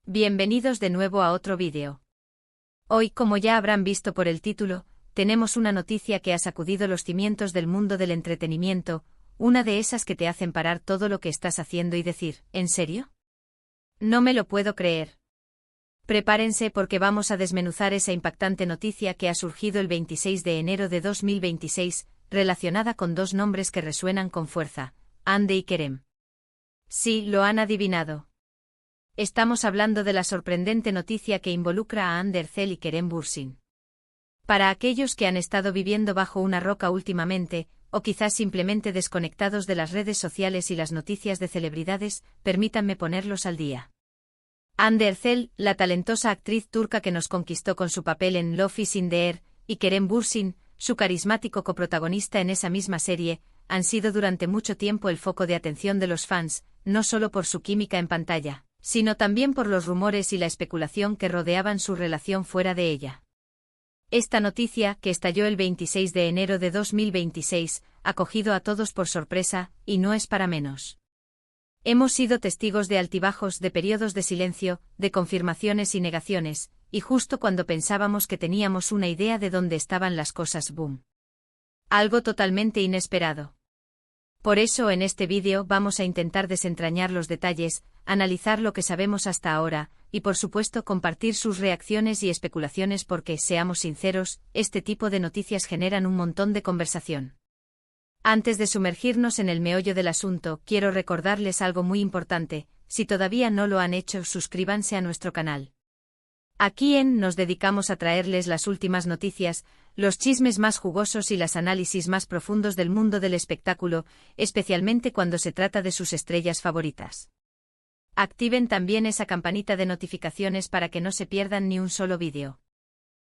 Bienvenidos de nuevo a otro vídeo. Hoy, como ya habrán visto por el título, tenemos una noticia que ha sacudido los cimientos del mundo del entretenimiento, una de esas que te hacen parar todo lo que estás haciendo y decir, ¿en serio? No me lo puedo creer. Prepárense porque vamos a desmenuzar esa impactante noticia que ha surgido el 26 de enero de 2026, relacionada con dos nombres que resuenan con fuerza, Hande y Kerem. Sí, lo han adivinado. Estamos hablando de la sorprendente noticia que involucra a Hande Erçel y Kerem Bürsin. Para aquellos que han estado viviendo bajo una roca últimamente, o quizás simplemente desconectados de las redes sociales y las noticias de celebridades, permítanme ponerlos al día. Hande Erçel, la talentosa actriz turca que nos conquistó con su papel en Love is in the Air, y Kerem Bürsin, su carismático coprotagonista en esa misma serie, han sido durante mucho tiempo el foco de atención de los fans, no solo por su química en pantalla, sino también por los rumores y la especulación que rodeaban su relación fuera de ella. Esta noticia, que estalló el 26 de enero de 2026, ha cogido a todos por sorpresa, y no es para menos. Hemos sido testigos de altibajos, de periodos de silencio, de confirmaciones y negaciones, y justo cuando pensábamos que teníamos una idea de dónde estaban las cosas, ¡boom! Algo totalmente inesperado. Por eso en este vídeo vamos a intentar desentrañar los detalles, analizar lo que sabemos hasta ahora, y por supuesto compartir sus reacciones y especulaciones porque, seamos sinceros, este tipo de noticias generan un montón de conversación. Antes de sumergirnos en el meollo del asunto, quiero recordarles algo muy importante: si todavía no lo han hecho, suscríbanse a nuestro canal. Aquí nos dedicamos a traerles las últimas noticias, los chismes más jugosos y los análisis más profundos del mundo del espectáculo, especialmente cuando se trata de sus estrellas favoritas. Activen también esa campanita de notificaciones para que no se pierdan ni un solo vídeo.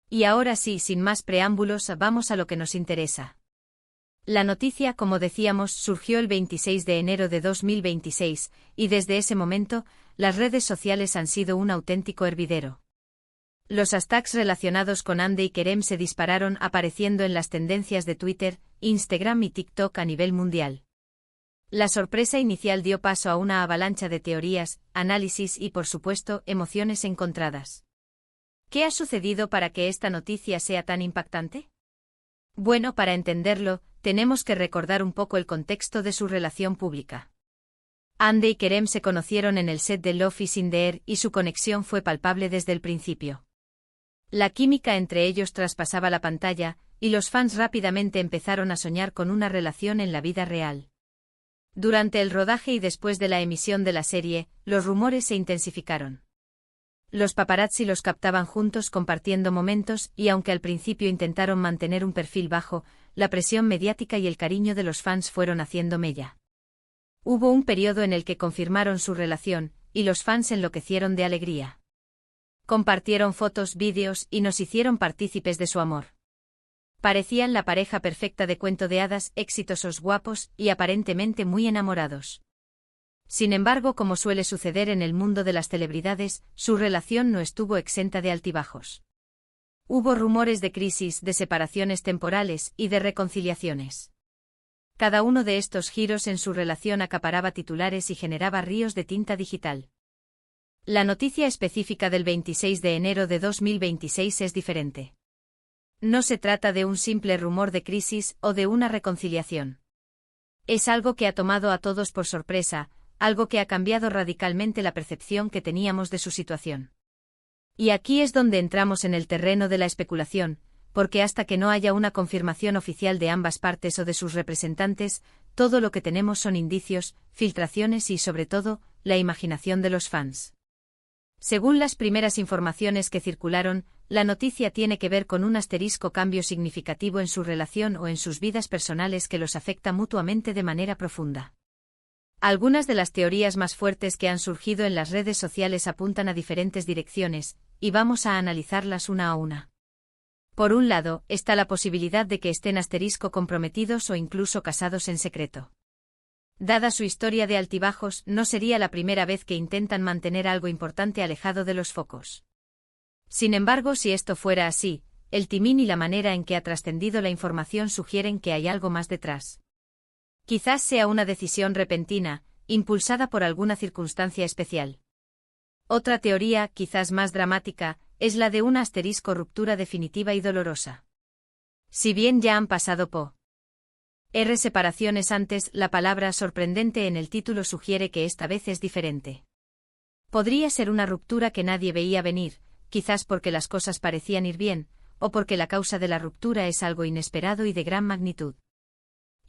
Y ahora sí, sin más preámbulos, vamos a lo que nos interesa. La noticia, como decíamos, surgió el 26 de enero de 2026, y desde ese momento, las redes sociales han sido un auténtico hervidero. Los hashtags relacionados con Hande y Kerem se dispararon, apareciendo en las tendencias de Twitter, Instagram y TikTok a nivel mundial. La sorpresa inicial dio paso a una avalancha de teorías, análisis y, por supuesto, emociones encontradas. ¿Qué ha sucedido para que esta noticia sea tan impactante? Bueno, para entenderlo, tenemos que recordar un poco el contexto de su relación pública. Hande y Kerem se conocieron en el set de Love is in the Air y su conexión fue palpable desde el principio. La química entre ellos traspasaba la pantalla, y los fans rápidamente empezaron a soñar con una relación en la vida real. Durante el rodaje y después de la emisión de la serie, los rumores se intensificaron. Los paparazzi los captaban juntos compartiendo momentos y aunque al principio intentaron mantener un perfil bajo, la presión mediática y el cariño de los fans fueron haciendo mella. Hubo un periodo en el que confirmaron su relación, y los fans enloquecieron de alegría. Compartieron fotos, vídeos y nos hicieron partícipes de su amor. Parecían la pareja perfecta de cuento de hadas, exitosos, guapos y aparentemente muy enamorados. Sin embargo, como suele suceder en el mundo de las celebridades, su relación no estuvo exenta de altibajos. Hubo rumores de crisis, de separaciones temporales y de reconciliaciones. Cada uno de estos giros en su relación acaparaba titulares y generaba ríos de tinta digital. La noticia específica del 26 de enero de 2026 es diferente. No se trata de un simple rumor de crisis o de una reconciliación. Es algo que ha tomado a todos por sorpresa, algo que ha cambiado radicalmente la percepción que teníamos de su situación. Y aquí es donde entramos en el terreno de la especulación, porque hasta que no haya una confirmación oficial de ambas partes o de sus representantes, todo lo que tenemos son indicios, filtraciones y, sobre todo, la imaginación de los fans. Según las primeras informaciones que circularon, la noticia tiene que ver con un asterisco cambio significativo en su relación o en sus vidas personales que los afecta mutuamente de manera profunda. Algunas de las teorías más fuertes que han surgido en las redes sociales apuntan a diferentes direcciones, y vamos a analizarlas una a una. Por un lado, está la posibilidad de que estén comprometidos o incluso casados en secreto. Dada su historia de altibajos, no sería la primera vez que intentan mantener algo importante alejado de los focos. Sin embargo, si esto fuera así, el timing y la manera en que ha trascendido la información sugieren que hay algo más detrás. Quizás sea una decisión repentina, impulsada por alguna circunstancia especial. Otra teoría, quizás más dramática, es la de una asterisco ruptura definitiva y dolorosa. Si bien ya han pasado por separaciones antes, la palabra sorprendente en el título sugiere que esta vez es diferente. Podría ser una ruptura que nadie veía venir, quizás porque las cosas parecían ir bien, o porque la causa de la ruptura es algo inesperado y de gran magnitud.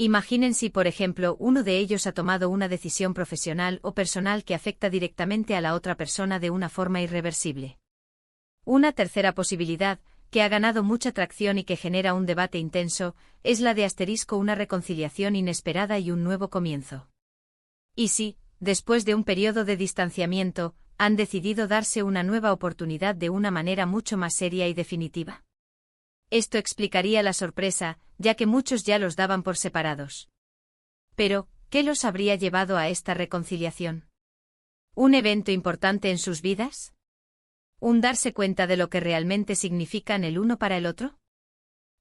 Imaginen si, por ejemplo, uno de ellos ha tomado una decisión profesional o personal que afecta directamente a la otra persona de una forma irreversible. Una tercera posibilidad, que ha ganado mucha tracción y que genera un debate intenso, es la de asterisco una reconciliación inesperada y un nuevo comienzo. Y si, después de un periodo de distanciamiento, han decidido darse una nueva oportunidad de una manera mucho más seria y definitiva. Esto explicaría la sorpresa, ya que muchos ya los daban por separados. Pero, ¿qué los habría llevado a esta reconciliación? ¿Un evento importante en sus vidas? ¿Un darse cuenta de lo que realmente significan el uno para el otro?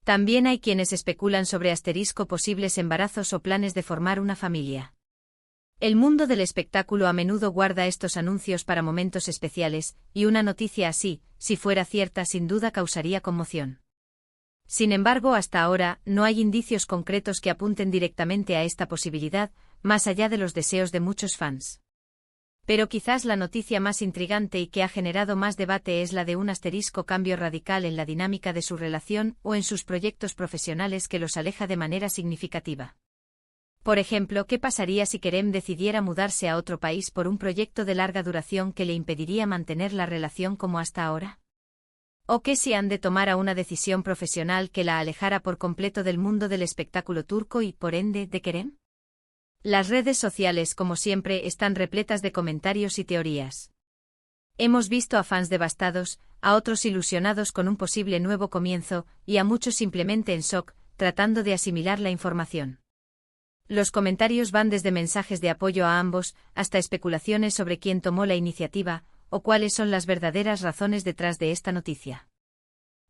También hay quienes especulan sobre asterisco posibles embarazos o planes de formar una familia. El mundo del espectáculo a menudo guarda estos anuncios para momentos especiales, y una noticia así, si fuera cierta, sin duda causaría conmoción. Sin embargo, hasta ahora, no hay indicios concretos que apunten directamente a esta posibilidad, más allá de los deseos de muchos fans. Pero quizás la noticia más intrigante y que ha generado más debate es la de un asterisco cambio radical en la dinámica de su relación o en sus proyectos profesionales que los aleja de manera significativa. Por ejemplo, ¿qué pasaría si Kerem decidiera mudarse a otro país por un proyecto de larga duración que le impediría mantener la relación como hasta ahora? ¿O qué si Hande tomara una decisión profesional que la alejara por completo del mundo del espectáculo turco y, por ende, de Kerem? Las redes sociales, como siempre, están repletas de comentarios y teorías. Hemos visto a fans devastados, a otros ilusionados con un posible nuevo comienzo, y a muchos simplemente en shock, tratando de asimilar la información. Los comentarios van desde mensajes de apoyo a ambos, hasta especulaciones sobre quién tomó la iniciativa, o cuáles son las verdaderas razones detrás de esta noticia.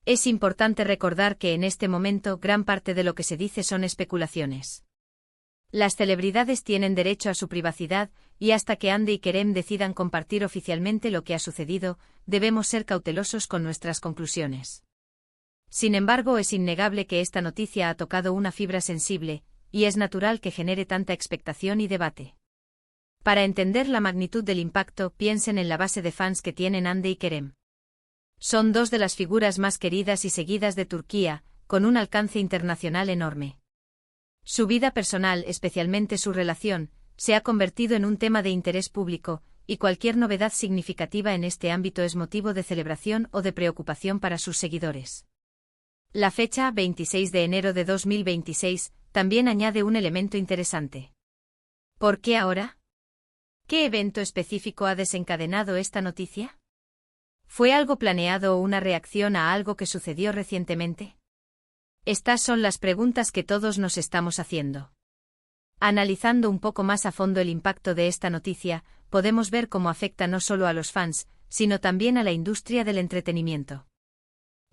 Es importante recordar que en este momento gran parte de lo que se dice son especulaciones. Las celebridades tienen derecho a su privacidad, y hasta que Hande y Kerem decidan compartir oficialmente lo que ha sucedido, debemos ser cautelosos con nuestras conclusiones. Sin embargo, es innegable que esta noticia ha tocado una fibra sensible, y es natural que genere tanta expectación y debate. Para entender la magnitud del impacto, piensen en la base de fans que tienen Hande y Kerem. Son dos de las figuras más queridas y seguidas de Turquía, con un alcance internacional enorme. Su vida personal, especialmente su relación, se ha convertido en un tema de interés público, y cualquier novedad significativa en este ámbito es motivo de celebración o de preocupación para sus seguidores. La fecha, 26 de enero de 2026, también añade un elemento interesante. ¿Por qué ahora? ¿Qué evento específico ha desencadenado esta noticia? ¿Fue algo planeado o una reacción a algo que sucedió recientemente? Estas son las preguntas que todos nos estamos haciendo. Analizando un poco más a fondo el impacto de esta noticia, podemos ver cómo afecta no solo a los fans, sino también a la industria del entretenimiento.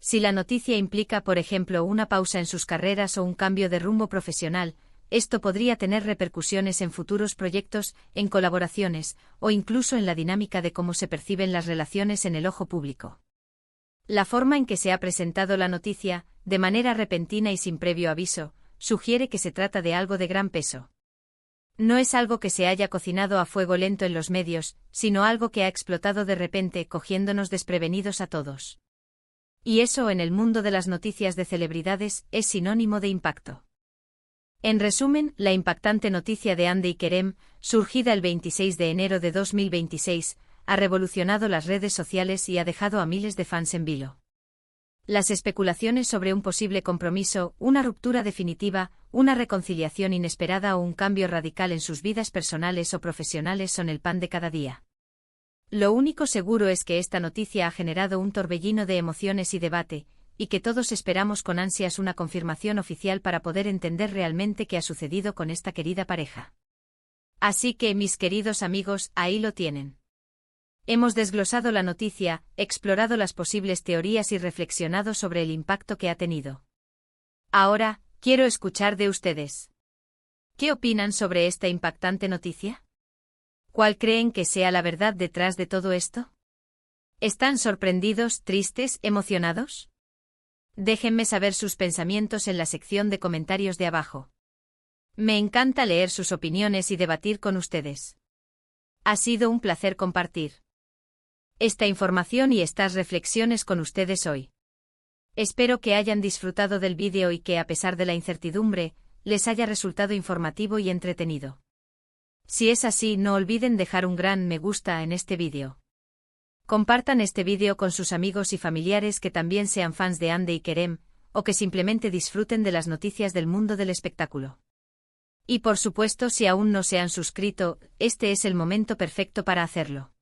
Si la noticia implica, por ejemplo, una pausa en sus carreras o un cambio de rumbo profesional, esto podría tener repercusiones en futuros proyectos, en colaboraciones, o incluso en la dinámica de cómo se perciben las relaciones en el ojo público. La forma en que se ha presentado la noticia, de manera repentina y sin previo aviso, sugiere que se trata de algo de gran peso. No es algo que se haya cocinado a fuego lento en los medios, sino algo que ha explotado de repente, cogiéndonos desprevenidos a todos. Y eso en el mundo de las noticias de celebridades es sinónimo de impacto. En resumen, la impactante noticia de Hande y Kerem, surgida el 26 de enero de 2026, ha revolucionado las redes sociales y ha dejado a miles de fans en vilo. Las especulaciones sobre un posible compromiso, una ruptura definitiva, una reconciliación inesperada o un cambio radical en sus vidas personales o profesionales son el pan de cada día. Lo único seguro es que esta noticia ha generado un torbellino de emociones y debate, y que todos esperamos con ansias una confirmación oficial para poder entender realmente qué ha sucedido con esta querida pareja. Así que, mis queridos amigos, ahí lo tienen. Hemos desglosado la noticia, explorado las posibles teorías y reflexionado sobre el impacto que ha tenido. Ahora, quiero escuchar de ustedes. ¿Qué opinan sobre esta impactante noticia? ¿Cuál creen que sea la verdad detrás de todo esto? ¿Están sorprendidos, tristes, emocionados? Déjenme saber sus pensamientos en la sección de comentarios de abajo. Me encanta leer sus opiniones y debatir con ustedes. Ha sido un placer compartir esta información y estas reflexiones con ustedes hoy. Espero que hayan disfrutado del vídeo y que, a pesar de la incertidumbre, les haya resultado informativo y entretenido. Si es así, no olviden dejar un gran me gusta en este vídeo. Compartan este vídeo con sus amigos y familiares que también sean fans de Hande y Kerem, o que simplemente disfruten de las noticias del mundo del espectáculo. Y por supuesto, si aún no se han suscrito, este es el momento perfecto para hacerlo.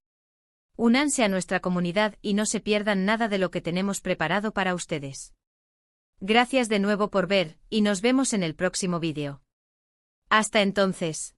Únanse a nuestra comunidad y no se pierdan nada de lo que tenemos preparado para ustedes. Gracias de nuevo por ver, y nos vemos en el próximo vídeo. Hasta entonces.